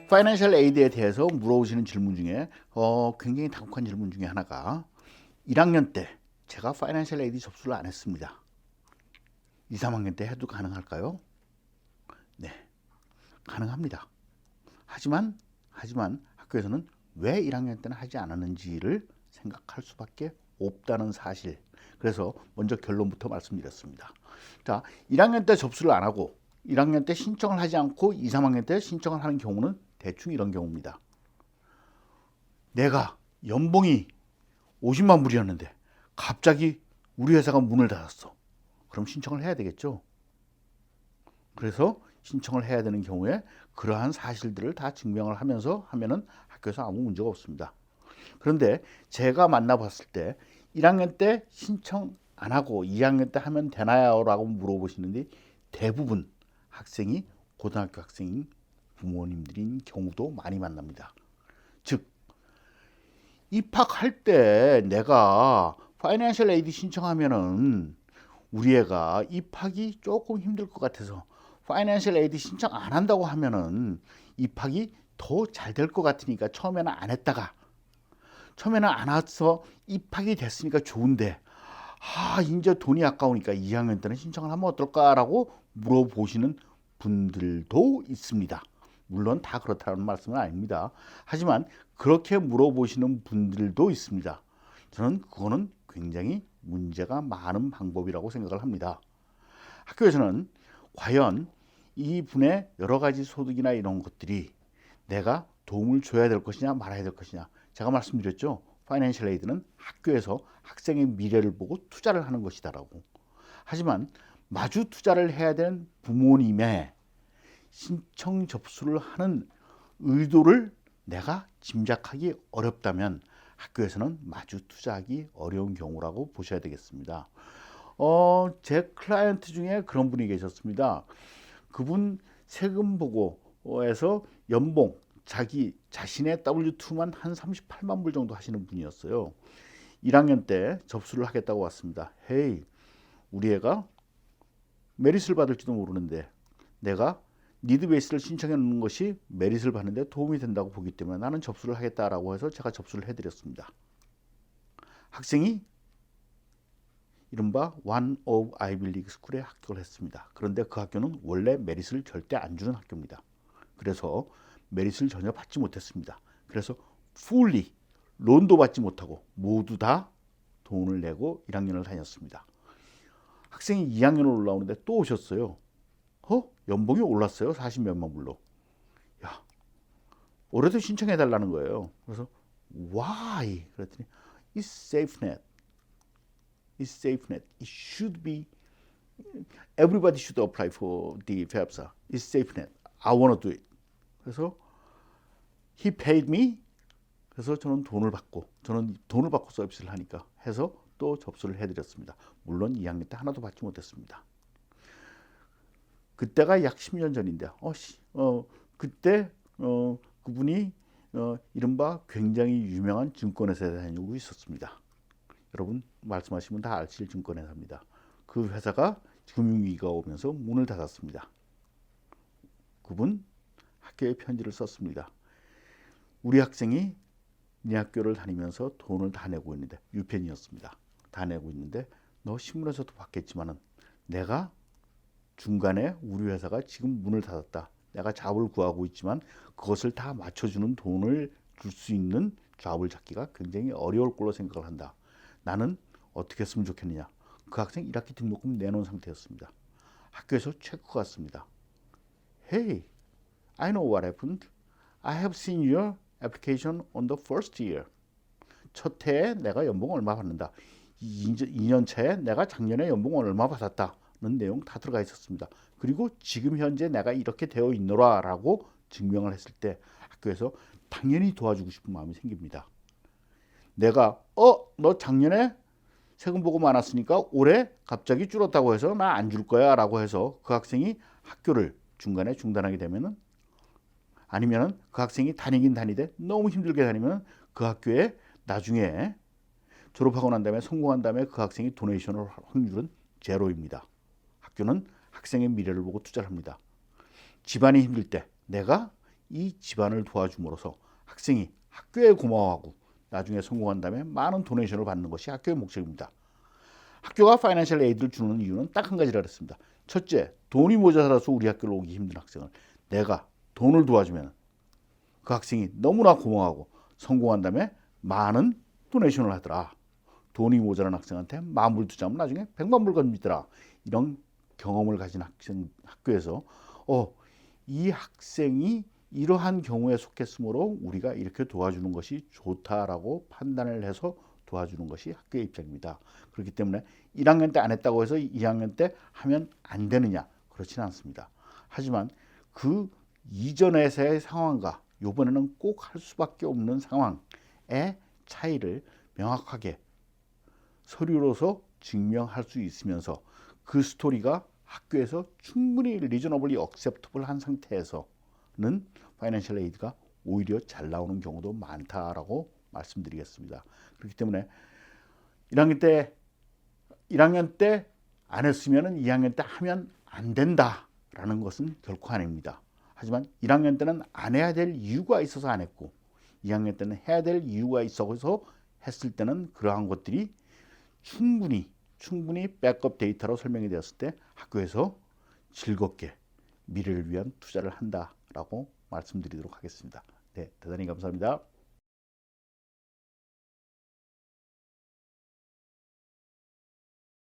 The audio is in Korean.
파이낸셜 에이드에 대해서 물어보시는 질문 중에 굉장히 다국한 질문 중에 하나가 1학년 때 제가 파이낸셜 에이드 접수를 안 했습니다. 2, 3학년 때 해도 가능할까요? 네, 가능합니다. 하지만 학교에서는 왜 1학년 때는 하지 않았는지를 생각할 수밖에 없다는 사실. 그래서 먼저 결론부터 말씀드렸습니다. 자, 1학년 때 접수를 안 하고 1학년 때 신청을 하지 않고 2, 3학년 때 신청을 하는 경우는 대충 이런 경우입니다. 내가 연봉이 50만 불이었는데 갑자기 우리 회사가 문을 닫았어. 그럼 신청을 해야 되겠죠. 그래서 신청을 해야 되는 경우에 그러한 사실들을 다 증명을 하면서 하면은 학교에서 아무 문제가 없습니다. 그런데 제가 만나봤을 때 1학년 때 신청 안 하고 2학년 때 하면 되나요? 라고 물어보시는데 대부분 학생이 고등학교 학생인 부모님들인 경우도 많이 만납니다. 즉 입학할 때 내가 파이낸셜 에이드 신청하면은 우리 애가 입학이 조금 힘들 것 같아서 파이낸셜 에이드 신청 안 한다고 하면은 입학이 더 잘 될 것 같으니까 처음에는 안 했다가 처음에는 안 와서 입학이 됐으니까 좋은데 이제 돈이 아까우니까 2학년 때는 신청을 하면 어떨까라고 물어보시는 분들도 있습니다. 물론 다 그렇다는 말씀은 아닙니다. 하지만 그렇게 물어보시는 분들도 있습니다. 저는 그거는 굉장히 문제가 많은 방법이라고 생각을 합니다. 학교에서는 과연 이분의 여러 가지 소득이나 이런 것들이 내가 도움을 줘야 될 것이냐 말아야 될 것이냐. 제가 말씀드렸죠. 파이낸셜 에이드는 학교에서 학생의 미래를 보고 투자를 하는 것이다라고. 하지만 마주 투자를 해야 되는 부모님의 신청 접수를 하는 의도를 내가 짐작하기 어렵다면 학교에서는 마주 투자하기 어려운 경우라고 보셔야 되겠습니다. 제 클라이언트 중에 그런 분이 계셨습니다. 그분 세금 보고에서 연봉 자신의 W2만 한 38만 불 정도 하시는 분이었어요. 1학년 때 접수를 하겠다고 왔습니다. 헤이, 우리 애가 메릿을 받을지도 모르는데 내가 니드 베이스를 신청해 놓는 것이 메릿을 받는데 도움이 된다고 보기 때문에 나는 접수를 하겠다라고 해서 제가 접수를 해드렸습니다. 학생이 이른바 One of Ivy League School에 합격을 했습니다. 그런데 그 학교는 원래 메릿을 절대 안 주는 학교입니다. 그래서 메릿을 전혀 받지 못했습니다. 그래서 fully 론도 받지 못하고 모두 다 돈을 내고 1학년을 다녔습니다. 학생이 2학년을 올라오는데 또 오셨어요. 연봉이 올랐어요. 40몇만 불로. 야, 올해도 신청해 달라는 거예요. 그래서 why? 그랬더니 it's safe net. It's safe net. It should be everybody should apply for the FAFSA. It's safe net. I want to do it. 그래서 he paid me. 그래서 저는 돈을 받고 서비스를 하니까 해서 또 접수를 해드렸습니다. 물론 2학년 때 하나도 받지 못했습니다. 그때가 약 10년 전인데, 그때 그분이 이른바 굉장히 유명한 증권회사에 다니고 있었습니다. 여러분 말씀하시면 다 아실 증권회사입니다. 그 회사가 금융위기가 오면서 문을 닫았습니다. 그분 학교에 편지를 썼습니다. 우리 학생이 네 학교를 다니면서 돈을 다 내고 있는데, 유펜이었습니다. 다 내고 있는데 너 신문에서도 봤겠지만은 내가 중간에 우리 회사가 지금 문을 닫았다. 내가 잡을 구하고 있지만 그것을 다 맞춰주는 돈을 줄 수 있는 잡을 찾기가 굉장히 어려울 걸로 생각을 한다. 나는 어떻게 했으면 좋겠느냐. 그 학생 1학기 등록금 내놓은 상태였습니다. 학교에서 체크가 왔습니다. Hey, I know what happened. I have seen your application on the first year. 첫 해에 내가 연봉 얼마 받는다. 2년 차에 내가 작년에 연봉 얼마 받았다. 는 내용 다 들어가 있었습니다. 그리고 지금 현재 내가 이렇게 되어 있노라라고 증명을 했을 때 학교에서 당연히 도와주고 싶은 마음이 생깁니다. 내가 너 작년에 세금 보고 많았으니까 올해 갑자기 줄었다고 해서 나 안 줄 거야 라고 해서 그 학생이 학교를 중간에 중단하게 되면은, 아니면은 그 학생이 다니긴 다니되 너무 힘들게 다니면 그 학교에 나중에 졸업하고 난 다음에 성공한 다음에 그 학생이 도네이션을 할 확률은 제로입니다. 학교는 학생의 미래를 보고 투자를 합니다. 집안이 힘들 때 내가 이 집안을 도와줌으로써 학생이 학교에 고마워하고 나중에 성공한 다음에 많은 도네이션을 받는 것이 학교의 목적입니다. 학교가 파이낸셜 에이드를 주는 이유는 딱 한 가지라 그랬습니다. 첫째, 돈이 모자라서 우리 학교를 오기 힘든 학생을 내가 돈을 도와주면 그 학생이 너무나 고마워하고 성공한 다음에 많은 도네이션을 하더라. 돈이 모자란 학생한테 10,000불 투자하면 나중에 100,000불 건비더라. 이런 경험을 가진 학교에서 이 학생이 이러한 경우에 속했으므로 우리가 이렇게 도와주는 것이 좋다라고 판단을 해서 도와주는 것이 학교의 입장입니다. 그렇기 때문에 1학년 때 안 했다고 해서 2학년 때 하면 안 되느냐? 그렇지는 않습니다. 하지만 그 이전에서의 상황과 이번에는 꼭 할 수밖에 없는 상황의 차이를 명확하게 서류로서 증명할 수 있으면서 그 스토리가 학교에서 충분히 리저너블리 억셉터블 한 상태에서는 파이낸셜 에이드가 오히려 잘 나오는 경우도 많다라고 말씀드리겠습니다. 그렇기 때문에 1학년 때 안 했으면 2학년 때 하면 안 된다라는 것은 결코 아닙니다. 하지만 1학년 때는 안 해야 될 이유가 있어서 안 했고 2학년 때는 해야 될 이유가 있어서 했을 때는 그러한 것들이 충분히 백업 데이터로 설명이 되었을 때 학교에서 즐겁게 미래를 위한 투자를 한다라고 말씀드리도록 하겠습니다. 네, 대단히 감사합니다.